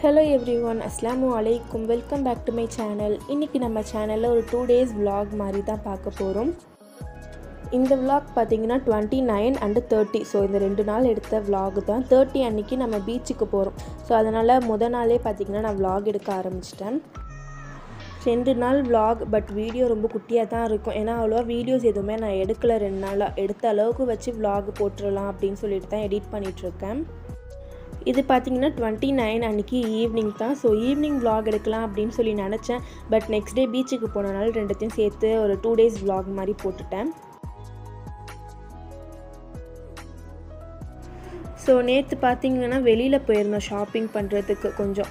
Hello everyone, Assalamu alaikum. Welcome back to my channel. இன்னைக்கு நம்ம சேனல்ல ஒரு 2 days vlog மாதிரி தான் பார்க்க போறோம். இந்த vlog பாத்தீங்கன்னா 29 and 30. ஸோ இந்த 2 நாள் எடுத்த vlog தான். 30 அன்னைக்கு நம்ம பீச்சுக்கு போறோம். ஸோ அதனால முத நாளே பாத்தீங்கன்னா நான் vlog எடுக்க ஆரம்பிச்சிட்டேன். 2 நாள் vlog பட் வீடியோ ரொம்ப குட்டியாக தான் இருக்கும். ஏன்னா அவ்வளோவா வீடியோஸ் எதுவுமே நான் எடுக்கல 2 நாளாக. எடுத்த அளவுக்கு வச்சு vlog போட்டுடலாம் அப்படின்னு சொல்லிட்டு தான் எடிட் பண்ணிகிட்ருக்கேன். இது பார்த்தீங்கன்னா 29 அன்றைக்கி ஈவினிங் தான். ஸோ ஈவினிங் vlog எடுக்கலாம் அப்படின்னு சொல்லி நினச்சேன். பட் நெக்ஸ்ட் டே பீச்சுக்கு போனனால ரெண்டுத்தையும் சேர்த்து ஒரு 2 days vlog மாதிரி போட்டுட்டேன். ஸோ நேற்று பார்த்தீங்கன்னா வெளியில் போயிருந்தோம் ஷாப்பிங் பண்ணுறதுக்கு. கொஞ்சம்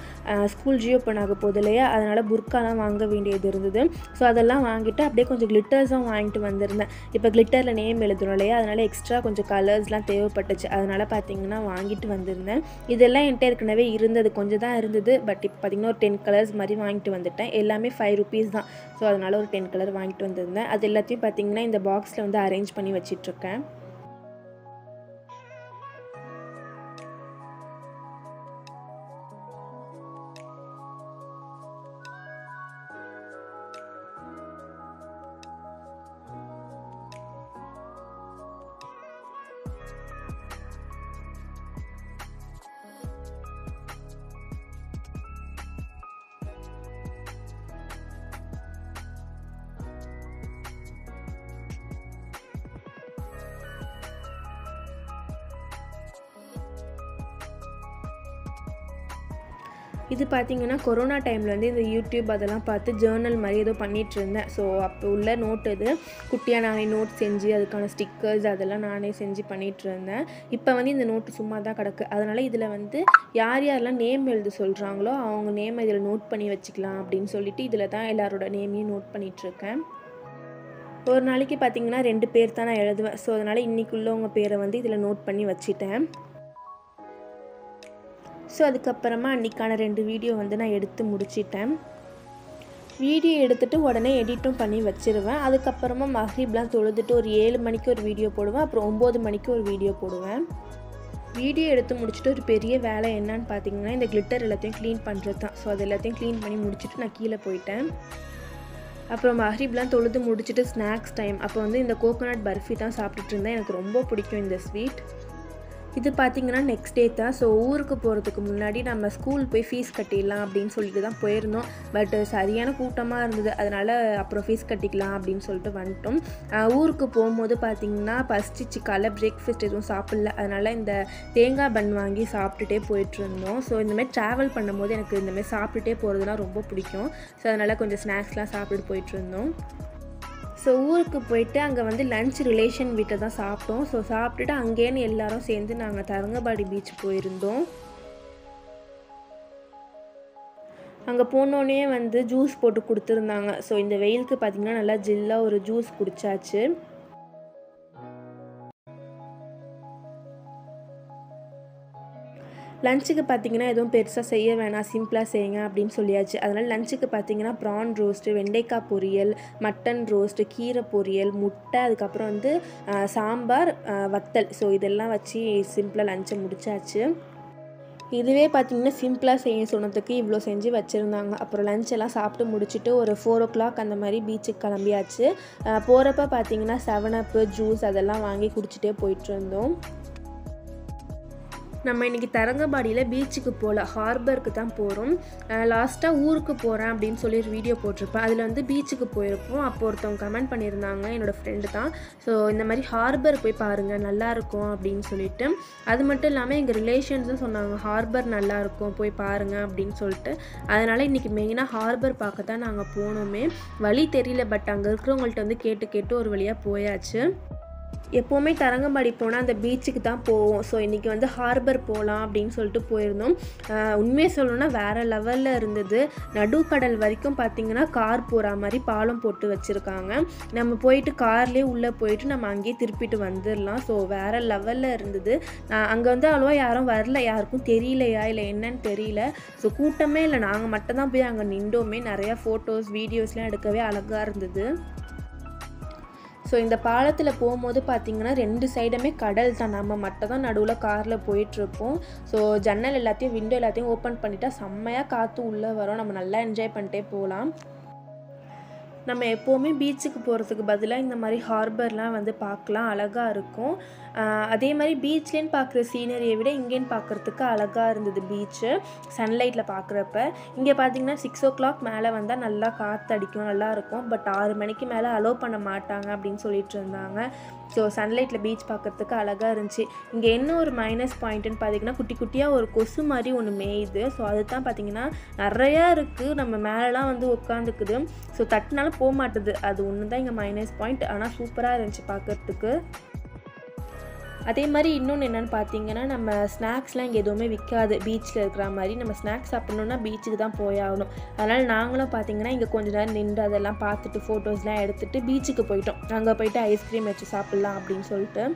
ஸ்கூல் ரீஓப்பன் ஆக போகுது இல்லையா, அதனால் புர்க்காலாம் வாங்க வேண்டியது இருந்தது. ஸோ அதெல்லாம் வாங்கிட்டு அப்படியே கொஞ்சம் கிளிட்டர்ஸும் வாங்கிட்டு வந்திருந்தேன். இப்போ கிளிட்டரில் நேம் எழுதுறோம் இல்லையா, அதனால் எக்ஸ்ட்ரா கொஞ்சம் கலர்ஸ்லாம் தேவைப்பட்டுச்சு. அதனால் பார்த்தீங்கன்னா வாங்கிட்டு வந்திருந்தேன். இதெல்லாம் என்கிட்ட ஏற்கனவே இருந்தது, கொஞ்சம் தான் இருந்தது. பட் இப்போ பார்த்திங்கன்னா ஒரு 10 கலர்ஸ் மாதிரி வாங்கிட்டு வந்துட்டேன். எல்லாமே 5 rupees தான். ஸோ அதனால் ஒரு 10 கலர் வாங்கிட்டு வந்திருந்தேன். அது எல்லாத்தையும் பார்த்திங்கன்னா இந்த பாக்ஸில் வந்து அரேஞ்ச் பண்ணி வச்சிட்ருக்கேன். இது பார்த்திங்கன்னா கொரோனா டைமில் வந்து இந்த யூடியூப் அதெல்லாம் பார்த்து ஜேர்னல் மாதிரி ஏதோ பண்ணிகிட்டு இருந்தேன். ஸோ அப்போ உள்ள நோட் இது குட்டியாக நானே நோட் செஞ்சு அதுக்கான ஸ்டிக்கர்ஸ் அதெல்லாம் நானே செஞ்சு பண்ணிகிட்டு இருந்தேன். இப்போ வந்து இந்த நோட்டு சும்மா தான் கிடக்கு. அதனால் இதில் வந்து யார் யாரெல்லாம் நேம் எழுத சொல்கிறாங்களோ அவங்க நேம் இதில் நோட் பண்ணி வச்சுக்கலாம் அப்படின்னு சொல்லிட்டு இதில் தான் எல்லாரோட நேமையும் நோட் பண்ணிகிட்ருக்கேன். ஒரு நாளைக்கு பார்த்திங்கன்னா 2 பேர் தான் நான் எழுதுவேன். ஸோ அதனால் இன்றைக்குள்ளவங்க பேரை வந்து இதில் நோட் பண்ணி வச்சிட்டேன். ஸோ அதுக்கப்புறமா அன்றைக்கான 2 வீடியோ வந்து நான் எடுத்து முடிச்சிட்டேன். வீடியோ எடுத்துகிட்டு உடனே எடிட்டும் பண்ணி வச்சுருவேன். அதுக்கப்புறமா மஹ்ரிப்லாம் தொழுதுட்டு ஒரு 7 மணிக்கு ஒரு வீடியோ போடுவேன். அப்புறம் 9 மணிக்கு ஒரு வீடியோ போடுவேன். வீடியோ எடுத்து முடிச்சுட்டு ஒரு பெரிய வேலை என்னன்னு பார்த்தீங்கன்னா இந்த கிளிட்டர் எல்லாத்தையும் க்ளீன் பண்ணுறது தான். ஸோ அது எல்லாத்தையும் க்ளீன் பண்ணி முடிச்சுட்டு நான் கீழே போயிட்டேன். அப்புறம் மஹ்ரிப்லாம் தொழுது முடிச்சுட்டு ஸ்நாக்ஸ் டைம். அப்போ வந்து இந்த கோகோனட் பர்ஃபி தான் சாப்பிட்டுட்டு இருந்தேன். எனக்கு ரொம்ப பிடிக்கும் இந்த ஸ்வீட். இது பார்த்திங்கன்னா நெக்ஸ்ட் டே தான். ஸோ ஊருக்கு போகிறதுக்கு முன்னாடி நம்ம ஸ்கூல் போய் ஃபீஸ் கட்டிடலாம் அப்படின்னு சொல்லிட்டு தான் போயிருந்தோம். பட் சரியான கூட்டமாக இருந்தது. அதனால் அப்புறம் ஃபீஸ் கட்டிக்கலாம் அப்படின்னு சொல்லிட்டு வந்துட்டோம். ஊருக்கு போகும்போது பார்த்திங்கன்னா பசிச்சு காலைல பிரேக்ஃபாஸ்ட் எதுவும் சாப்பிடல. அதனால் இந்த தேங்காய் பன் வாங்கி சாப்பிட்டுட்டே போயிட்டுருந்தோம். ஸோ இந்தமாதிரி ட்ராவல் பண்ணும்போது எனக்கு இந்தமாதிரி சாப்பிட்டுட்டே போகிறதுனா ரொம்ப பிடிக்கும். ஸோ அதனால் கொஞ்சம் ஸ்நாக்ஸ்லாம் சாப்பிட்டுட்டு போயிட்டுருந்தோம். ஸோ ஊருக்கு போயிட்டு அங்கே வந்து லன்ச் ரிலேஷன் வீட்டில் தான் சாப்பிட்டோம். ஸோ சாப்பிட்டுட்டு அங்கேன்னு எல்லாரும் சேர்ந்து நாங்கள் தரங்கம்பாடி பீச் போயிருந்தோம். அங்கே போனோடனே வந்து ஜூஸ் போட்டு கொடுத்துருந்தாங்க. ஸோ இந்த வெயிலுக்கு பார்த்திங்கன்னா நல்லா ஜில்லாக ஒரு ஜூஸ் குடித்தாச்சு. லஞ்சுக்கு பார்த்திங்கன்னா எதுவும் பெருசாக செய்ய வேணாம், சிம்பிளாக செய்யுங்க அப்படின்னு சொல்லியாச்சு. அதனால் லஞ்சுக்கு பார்த்திங்கன்னா ப்ரான் ரோஸ்ட்டு, வெண்டைக்காய் பொரியல், மட்டன் ரோஸ்ட்டு, கீரை பொரியல், முட்டை, அதுக்கப்புறம் வந்து சாம்பார், வத்தல். ஸோ இதெல்லாம் வச்சு சிம்பிளாக லஞ்சை முடிச்சாச்சு. இதுவே பார்த்திங்கன்னா சிம்பிளாக செய்ய சொன்னதுக்கு இவ்வளோ செஞ்சு வச்சுருந்தாங்க. அப்புறம் லஞ்செல்லாம் சாப்பிட்டு முடிச்சுட்டு ஒரு 4 o'clock அந்த மாதிரி பீச்சுக்கு கிளம்பியாச்சு. போகிறப்ப பார்த்திங்கன்னா 7up ஜூஸ் அதெல்லாம் வாங்கி குடிச்சிட்டே போயிட்டுருந்தோம். நம்ம இன்றைக்கி தரங்கம்பாடியில் பீச்சுக்கு போகல, ஹார்பருக்கு தான் போகிறோம். லாஸ்ட்டாக ஊருக்கு போகிறேன் அப்படின்னு சொல்லி ஒரு வீடியோ போட்டிருப்பேன். அதில் வந்து பீச்சுக்கு போயிருப்போம். அப்போ ஒருத்தவங்க கமெண்ட் பண்ணியிருந்தாங்க, என்னோடய ஃப்ரெண்டு தான். ஸோ இந்த மாதிரி ஹார்பர் போய் பாருங்கள் நல்லாயிருக்கும் அப்படின்னு சொல்லிட்டு. அது மட்டும் இல்லாமல் எங்கள் ரிலேஷன்ஸும் சொன்னாங்க ஹார்பர் நல்லாயிருக்கும் போய் பாருங்கள் அப்படின்னு சொல்லிட்டு. அதனால் இன்றைக்கி மெயினாக ஹார்பர் பார்க்க தான் நாங்கள் போனோமே. வழி தெரியல, பட் அங்கே இருக்கிறவங்கள்ட்ட வந்து கேட்டு ஒரு வழியாக போயாச்சு. எப்போவுமே தரங்கம்பாடி போனால் அந்த பீச்சுக்கு தான் போவோம். ஸோ இன்றைக்கி வந்து ஹார்பர் போகலாம் அப்படின்னு சொல்லிட்டு போயிருந்தோம். உண்மையை சொல்லணுன்னா வேறு லெவலில் இருந்தது. நடுக்கடல் வரைக்கும் பார்த்திங்கன்னா கார் போகிற மாதிரி பாலம் போட்டு வச்சுருக்காங்க. நம்ம போயிட்டு கார்லேயே உள்ளே போயிட்டு நம்ம அங்கேயே திருப்பிட்டு வந்துடலாம். ஸோ வேறு லெவலில் இருந்தது. அங்கே வந்து அவ்வளோவா யாரும் வரல, யாருக்கும் தெரியலையா இல்லை என்னன்னு தெரியல. ஸோ கூட்டமே இல்லை, நாங்கள் மட்டும்தான் போய் அங்கே நின்றோமே. நிறையா ஃபோட்டோஸ் வீடியோஸ்லாம் எடுக்கவே அழகாக இருந்தது. ஸோ இந்த பாலத்தில் போகும்போது பார்த்திங்கன்னா 2 சைடுமே கடல் தான், நம்ம மட்டும் தான் நடுவில் காரில் போயிட்டுருப்போம். ஸோ ஜன்னல் எல்லாத்தையும் விண்டோ எல்லாத்தையும் ஓப்பன் பண்ணிட்டா செம்மையாக காற்று உள்ளே வரும், நம்ம நல்லா என்ஜாய் பண்ணிட்டே போகலாம். நம்ம எப்போவுமே பீச்சுக்கு போகிறதுக்கு பதிலாக இந்த மாதிரி ஹார்பர்லாம் வந்து பார்க்கலாம், அழகாக இருக்கும். அதே மாதிரி பீச்லேன்னு பார்க்குற சீனரியை விட இங்கேன்னு பார்க்குறதுக்கு அழகாக இருந்தது பீச்சு சன்லைட்டில் பார்க்குறப்ப. இங்கே பார்த்திங்கன்னா 6 o'clock மேலே வந்தால் நல்லா காற்றடிக்கும், நல்லாயிருக்கும். பட் 6 மணிக்கு மேலே அலோவ் பண்ண மாட்டாங்க அப்படின்னு சொல்லிட்டு இருந்தாங்க. ஸோ சன்லைட்டில் பீச் பார்க்குறதுக்கு அழகாக இருந்துச்சு. இங்கே என்ன ஒரு மைனஸ் பாயிண்ட்டுன்னு பார்த்திங்கன்னா குட்டி குட்டியாக ஒரு கொசு மாதிரி ஒன்று மேயுது. ஸோ அது தான் பார்த்திங்கன்னா நிறையா இருக்குது, நம்ம மேலெலாம் வந்து உட்காந்துக்குது. ஸோ தட்டினாலும் போக மாட்டுது, அது ஒன்று தான் இங்கே மைனஸ் பாயிண்ட். ஆனால் சூப்பராக இருந்துச்சு பார்க்குறதுக்கு. அதே மாதிரி இன்னொன்று என்னென்னு பார்த்தீங்கன்னா, நம்ம ஸ்நாக்ஸ்லாம் இங்கே எதுவுமே விற்காது பீச்சில் இருக்கிற மாதிரி. நம்ம ஸ்நாக்ஸ் சாப்பிட்ணுன்னா பீச்சுக்கு தான் போயாகணும். அதனால் நாங்களும் பார்த்திங்கன்னா இங்கே கொஞ்சம் நேரம் நின்று அதெல்லாம் பார்த்துட்டு ஃபோட்டோஸ்லாம் எடுத்துகிட்டு பீச்சுக்கு போயிட்டோம். அங்கே போயிட்டு ஐஸ்கிரீம் வச்சு சாப்பிட்லாம் அப்படின்னு சொல்லிட்டு.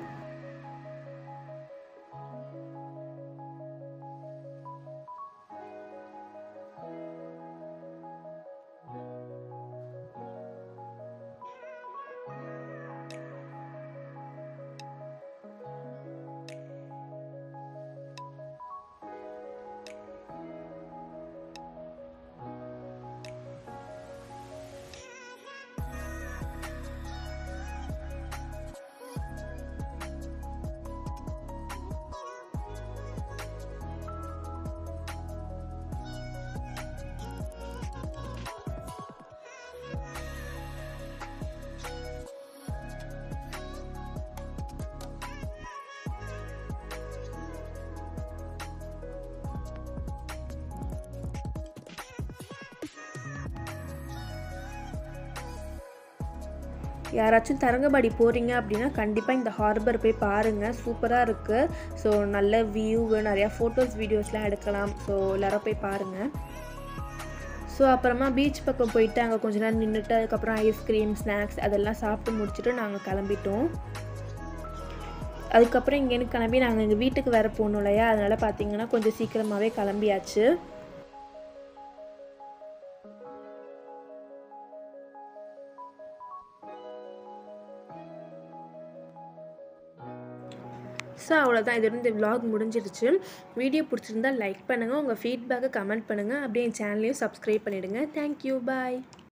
யாராச்சும் தரங்கம்பாடி போகிறீங்க அப்படின்னா கண்டிப்பாக இந்த ஹார்பர் போய் பாருங்கள், சூப்பராக இருக்குது. ஸோ நல்ல வியூவு, நிறையா ஃபோட்டோஸ் வீடியோஸ்லாம் எடுக்கலாம். ஸோ எல்லோரும் போய் பாருங்கள். ஸோ அப்புறமா பீச் பக்கம் போயிட்டு அங்கே கொஞ்ச நேரம் நின்றுட்டு அதுக்கப்புறம் ஐஸ்கிரீம் ஸ்நாக்ஸ் அதெல்லாம் சாப்பிட்டு முடிச்சுட்டு நாங்கள் கிளம்பிட்டோம். அதுக்கப்புறம் இங்கேருந்து கிளம்பி நாங்கள் எங்கள் வீட்டுக்கு வேறு போகணும் இல்லையா, அதனால் பார்த்திங்கன்னா கொஞ்சம் சீக்கிரமாகவே கிளம்பியாச்சு. ஸோ அவ்வளோதான், இது இந்த vlog முடிஞ்சிருச்சு. வீடியோ பிடிச்சிருந்தால் லைக் பண்ணுங்கள், உங்கள் ஃபீட்பேக்கை கமெண்ட் பண்ணுங்கள். அப்படியே என் சேனலையும் சப்ஸ்கிரைப் பண்ணிவிடுங்க. தேங்க்யூ, பாய்.